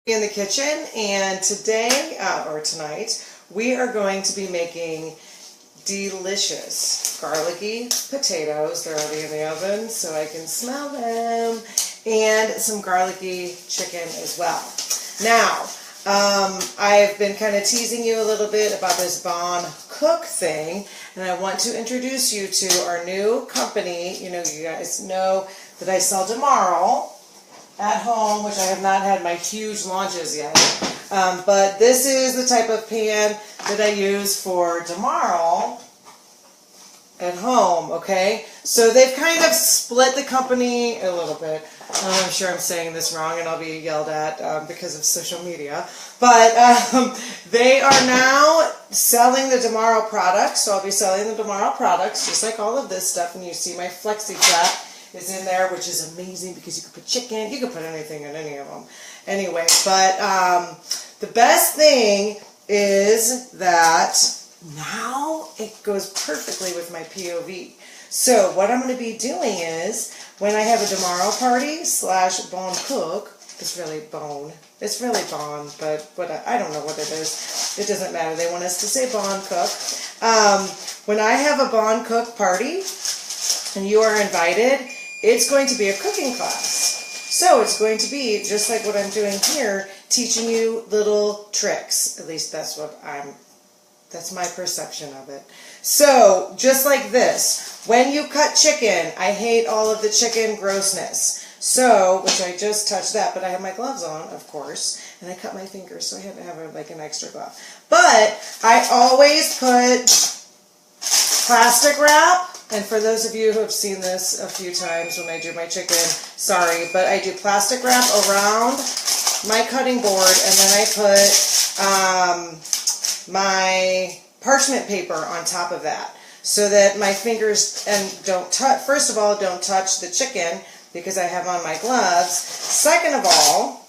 In the kitchen, and today or tonight we are going to be making delicious garlicky potatoes. They're already in the oven so I can smell them, and some garlicky chicken as well. Now I've been kind of teasing you a little bit about this Bon Cook thing, and I want to introduce you to our new company. You know, you guys know that I sell tomorrow at home, which I have not had my huge launches yet. But this is the type of pan that I use for tomorrow at home, okay? So they've kind of split the company a little bit. I'm sure I'm saying this wrong and I'll be yelled at because of social media. But they are now selling the tomorrow products. So I'll be selling the tomorrow products, just like all of this stuff. And you see my Flexi Flat is in there, which is amazing because you can put chicken, you can put anything in any of them. Anyway, but the best thing is that now it goes perfectly with my POV. So what I'm going to be doing is, when I have a tomorrow party / Bon Cook, it's really Bon, but I don't know what it is. It doesn't matter. They want us to say Bon Cook. When I have a Bon Cook party and you are invited, it's going to be a cooking class. So it's going to be just like what I'm doing here, teaching you little tricks. At least that's my perception of it. So just like this, when you cut chicken, I hate all of the chicken grossness. So, which I just touched that, but I have my gloves on, of course, and I cut my fingers, so I had to have like an extra glove. But I always put plastic wrap. And for those of you who have seen this a few times when I do my chicken, sorry, but I do plastic wrap around my cutting board, and then I put my parchment paper on top of that, so that my fingers don't touch. First of all, don't touch the chicken because I have on my gloves. Second of all,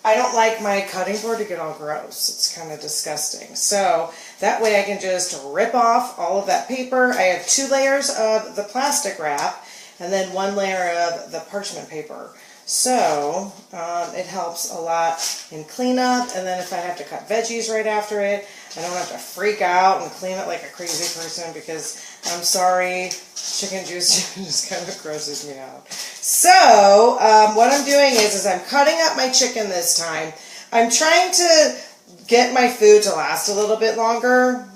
I don't like my cutting board to get all gross. It's kind of disgusting. So that way I can just rip off all of that paper. I have 2 layers of the plastic wrap and then 1 layer of the parchment paper. So it helps a lot in cleanup. And then if I have to cut veggies right after it, I don't have to freak out and clean it like a crazy person, because I'm sorry, chicken juice just kind of grosses me out. So what I'm doing is I'm cutting up my chicken this time. I'm trying to get my food to last a little bit longer.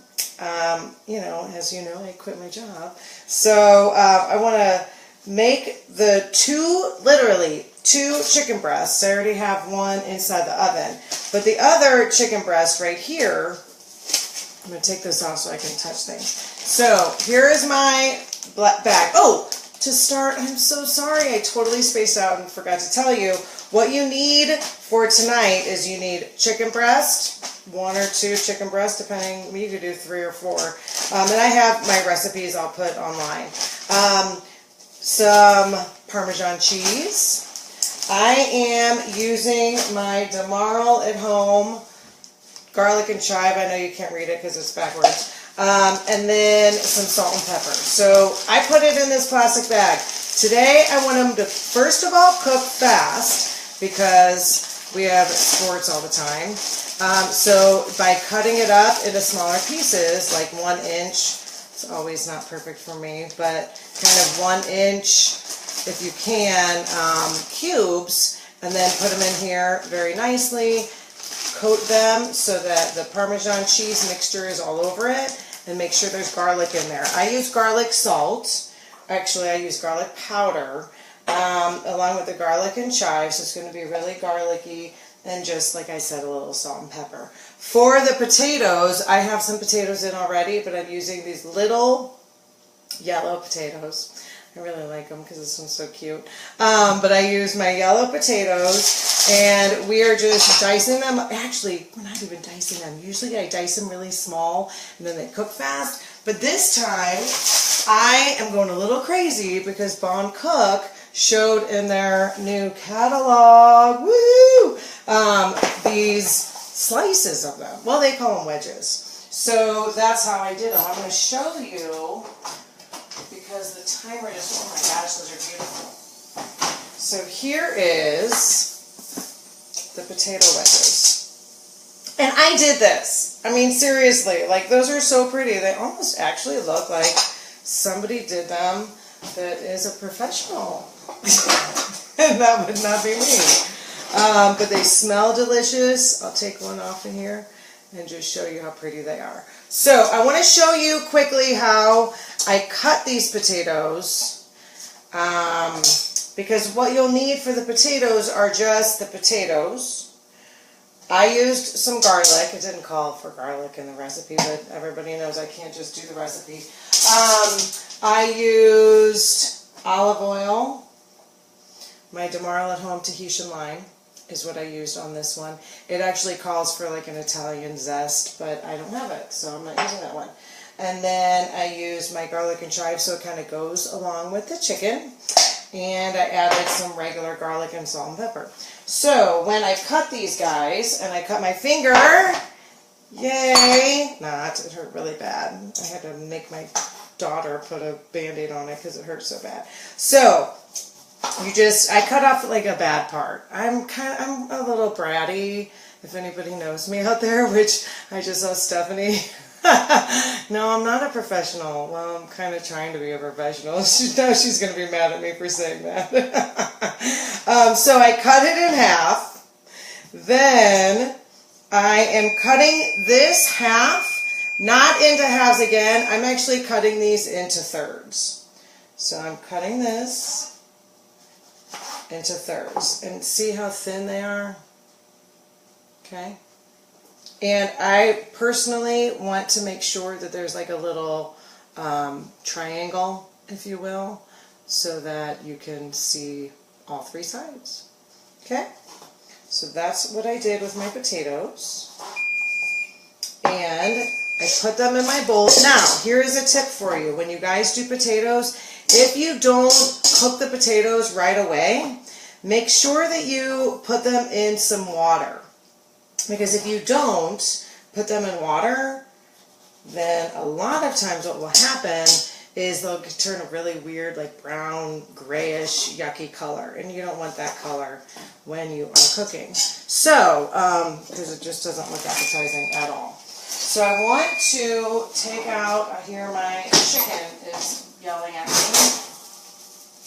You know, as you know, I quit my job. So I want to make literally two chicken breasts. I already have one inside the oven. But the other chicken breast right here, I'm going to take this off so I can touch things. So here is my bag. Oh, to start, I'm so sorry. I totally spaced out and forgot to tell you. What you need for tonight is you need chicken breast, 1 or 2 chicken breasts, depending. You could do 3 or 4. And I have my recipes I'll put online. Some Parmesan cheese. I am using my Damarl at home garlic and chive. I know you can't read it because it's backwards. And then some salt and pepper. So I put it in this plastic bag. Today I want them to first of all cook fast because we have sports all the time. So by cutting it up into smaller pieces, like 1 inch, it's always not perfect for me, but kind of 1 inch, if you can, cubes, and then put them in here very nicely. Coat them so that the Parmesan cheese mixture is all over it, and make sure there's garlic in there. I use garlic salt. Actually, I use garlic powder along with the garlic and chive, so it's going to be really garlicky, and just like I said, a little salt and pepper. For the potatoes, I have some potatoes in already, but I'm using these little yellow potatoes. I really like them because this one's so cute. But I use my yellow potatoes, and we are just dicing them. Actually, we're not even dicing them. Usually I dice them really small, and then they cook fast. But this time, I am going a little crazy because Bon Cook showed in their new catalog, woo, these slices of them. Well, they call them wedges. So that's how I did them. I'm going to show you, because the timer just, oh my gosh, those are beautiful. So here is the potato wedges. And I did this. I mean, seriously, like those are so pretty. They almost actually look like somebody did them that is a professional. And that would not be me. But they smell delicious. I'll take one off in here and just show you how pretty they are. So I want to show you quickly how I cut these potatoes. Because what you'll need for the potatoes are just the potatoes. I used some garlic. It didn't call for garlic in the recipe, but everybody knows I can't just do the recipe. I used olive oil. My DeMarle at Home Tahitian lime is what I used on this one. It actually calls for like an Italian zest, but I don't have it, so I'm not using that one. And then I used my garlic and chive, so it kind of goes along with the chicken. And I added some regular garlic and salt and pepper. So when I cut these guys, and I cut my finger, yay, not, it hurt really bad. I had to make my daughter put a Band-Aid on it because it hurt so bad. So I cut off like a bad part. I'm a little bratty, if anybody knows me out there, which I just saw Stephanie. No, I'm not a professional. Well, I'm kind of trying to be a professional. Now she's going to be mad at me for saying that. So I cut it in half. Then I am cutting this half, not into halves again. I'm actually cutting these into thirds. So I'm cutting this into thirds. And see how thin they are? Okay. And I personally want to make sure that there's like a little triangle, if you will, so that you can see all three sides. Okay? So that's what I did with my potatoes. And I put them in my bowl. Now, here is a tip for you. When you guys do potatoes, if you don't cook the potatoes right away, make sure that you put them in some water. Because if you don't put them in water, then a lot of times what will happen is they'll turn a really weird, like brown, grayish, yucky color. And you don't want that color when you are cooking. So, because it just doesn't look appetizing at all. So I want to take out, I hear my chicken is yelling at me.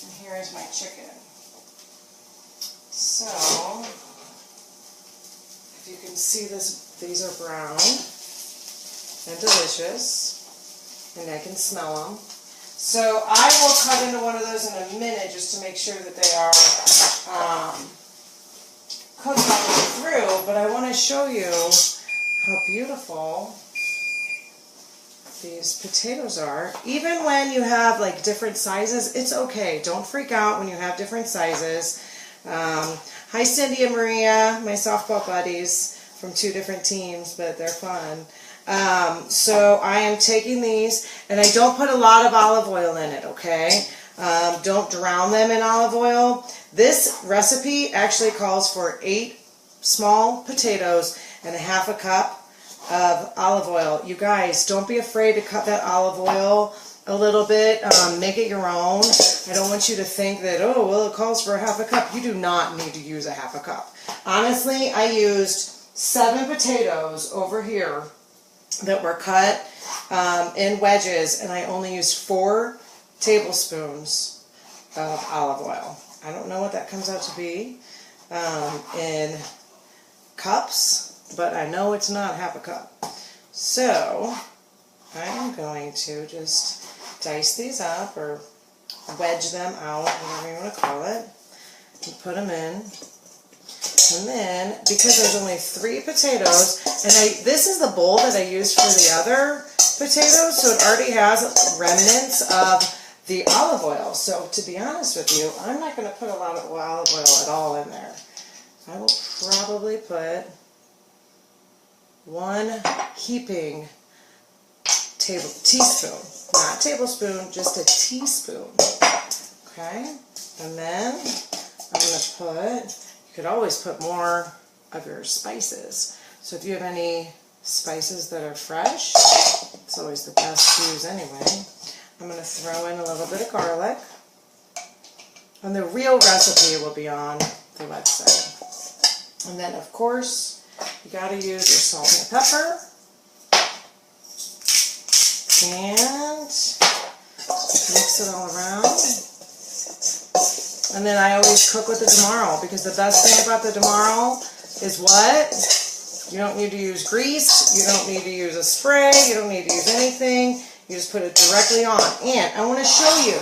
And here is my chicken. So, if you can see this, these are brown and delicious, and I can smell them. So I will cut into one of those in a minute just to make sure that they are cooked all the way through, but I want to show you how beautiful these potatoes are. Even when you have like different sizes, it's okay. Don't freak out when you have different sizes. Hi Cindy and Maria, my softball buddies from 2 different teams, but they're fun. So I am taking these, and I don't put a lot of olive oil in it, okay? Don't drown them in olive oil. This recipe actually calls for 8 small potatoes and a half a cup of olive oil. You guys, don't be afraid to cut that olive oil a little bit. Make it your own. I don't want you to think that, oh, well, it calls for a half a cup. You do not need to use a half a cup. Honestly, I used 7 potatoes over here that were cut in wedges, and I only used 4 tablespoons of olive oil. I don't know what that comes out to be in cups, but I know it's not half a cup. So I am going to just dice these up, or wedge them out, whatever you want to call it, and put them in. And then, because there's only 3 potatoes, and this is the bowl that I used for the other potatoes, so it already has remnants of the olive oil. So to be honest with you, I'm not going to put a lot of olive oil at all in there. I will probably put 1 heaping teaspoon, not tablespoon, just a teaspoon. Okay, and then I'm going to put, you could always put more of your spices. So if you have any spices that are fresh, it's always the best to use anyway. I'm going to throw in a little bit of garlic. And the real recipe will be on the website. And then, of course, you got to use your salt and pepper. And mix it all around. And then I always cook with the Damarl, because the best thing about the Damarl is what? You don't need to use grease, you don't need to use a spray, you don't need to use anything. You just put it directly on. And I want to show you,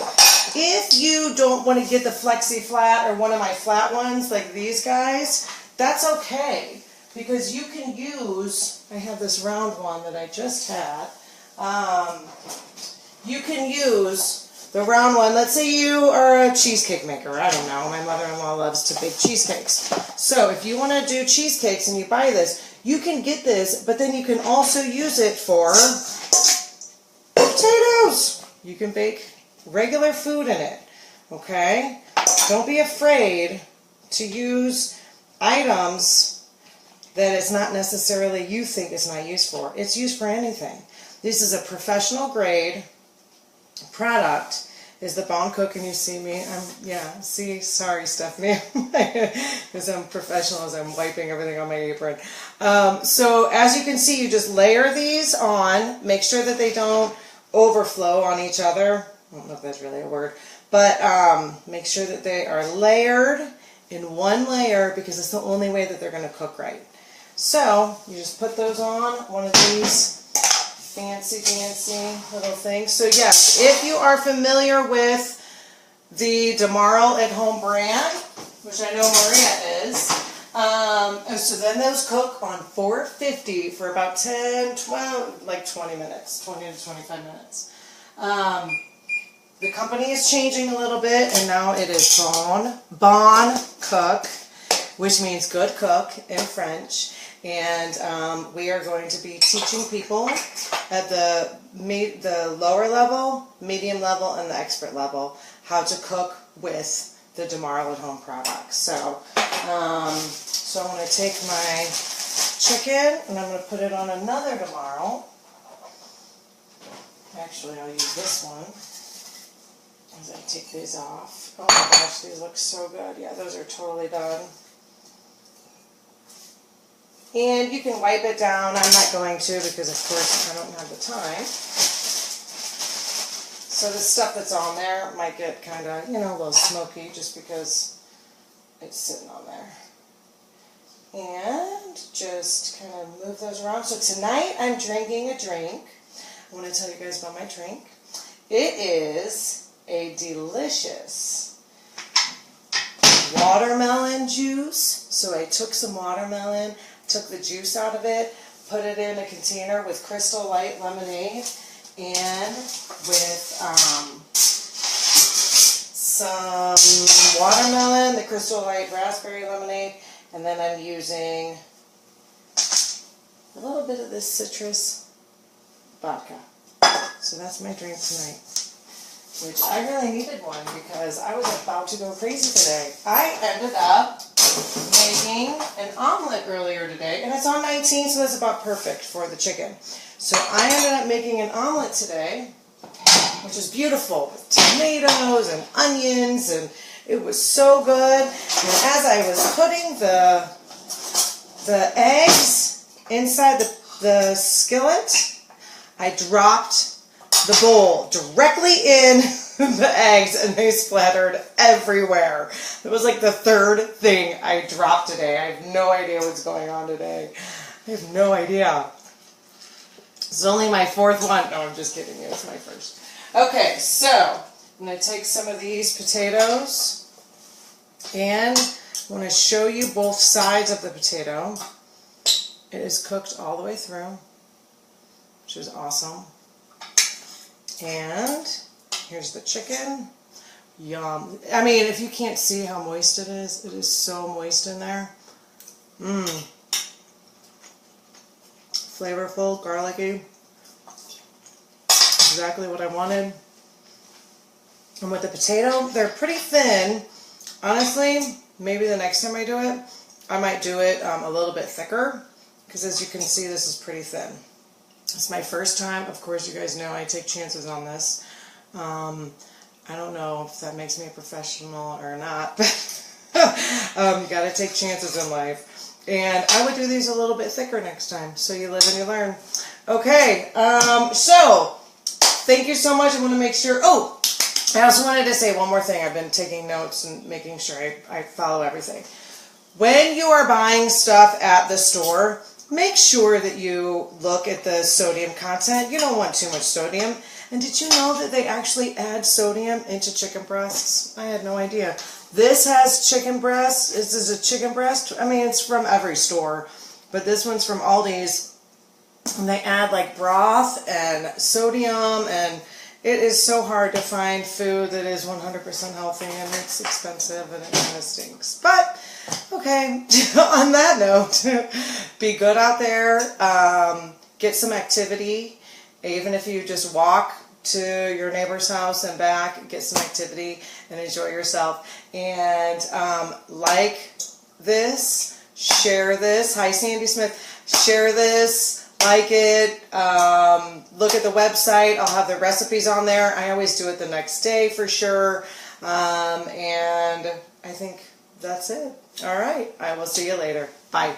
if you don't want to get the Flexi Flat or one of my flat ones like these guys, that's okay. Because you can use, I have this round one that I just had. You can use the round one. Let's say you are a cheesecake maker. I don't know. My mother-in-law loves to bake cheesecakes. So if you want to do cheesecakes and you buy this, you can get this, but then you can also use it for potatoes. You can bake regular food in it. Okay? Don't be afraid to use items that it's not necessarily you think it's not used for. It's used for anything. This is a professional grade product. Is the Bone Cook, and you see me? Sorry, Stephanie, because I'm professional as I'm wiping everything on my apron. So as you can see, you just layer these on. Make sure that they don't overflow on each other. I don't know if that's really a word, but make sure that they are layered in one layer, because it's the only way that they're going to cook right. So you just put those on one of these fancy little things. So yes, if you are familiar with the Damarl at Home brand, which I know Maria is, so then those cook on 450 for about 10, 12, like 20 minutes, 20 to 25 minutes. The company is changing a little bit, and now it is Bon Cook, which means good cook in French. And we are going to be teaching people at the lower level, medium level, and the expert level how to cook with the Damarl at Home products. So, so I'm going to take my chicken and I'm going to put it on another Damarl. Actually, I'll use this one as I take these off. Oh my gosh, these look so good. Yeah, those are totally done. And you can wipe it down. I'm not going to, because of course I don't have the time. So the stuff that's on there might get kind of, a little smoky just because it's sitting on there. And just kind of move those around. So tonight I'm drinking a drink. I want to tell you guys about my drink. It is a delicious watermelon juice. So I took some watermelon, took the juice out of it, put it in a container with Crystal Light lemonade and with some watermelon, the Crystal Light raspberry lemonade, and then I'm using a little bit of this citrus vodka. So that's my drink tonight, which I really needed one because I was about to go crazy today. I ended up making an omelet earlier today, and it's on 19, so that's about perfect for the chicken. So I ended up making an omelet today, which is beautiful, with tomatoes and onions, and it was so good. And as I was putting the eggs inside the skillet, I dropped the bowl directly in the eggs, and they splattered everywhere. It was like the third thing I dropped today. I have no idea what's going on today. I have no idea. It's only my fourth one. No, I'm just kidding you. It's my first. Okay, so I'm going to take some of these potatoes, and I want to show you both sides of the potato. It is cooked all the way through, which is awesome. And here's the chicken. Yum. I mean, if you can't see how moist it is so moist in there. Mmm. Flavorful, garlicky. Exactly what I wanted. And with the potato, they're pretty thin. Honestly, maybe the next time I do it, I might do it a little bit thicker, because as you can see, this is pretty thin. It's my first time. Of course, you guys know I take chances on this. I don't know if that makes me a professional or not, but You got to take chances in life. And I would do these a little bit thicker next time. So you live and you learn. Okay, so thank you so much. I want to make sure. Oh, I also wanted to say one more thing. I've been taking notes and making sure I follow everything. When you are buying stuff at the store, make sure that you look at the sodium content. You don't want too much sodium. And did you know that they actually add sodium into chicken breasts? I had no idea. This has chicken breast. This is a chicken breast. I mean, it's from every store, but this one's from Aldi's. And they add like broth and sodium, and it is so hard to find food that is 100% healthy, and it's expensive and it kind of stinks. But, okay, on that note, be good out there. Get some activity. Even if you just walk to your neighbor's house and back, get some activity and enjoy yourself. And like this, share this. Hi, Sandy Smith. Share this, like it. Look at the website. I'll have the recipes on there. I always do it the next day for sure. And I think that's it. All right. I will see you later. Bye.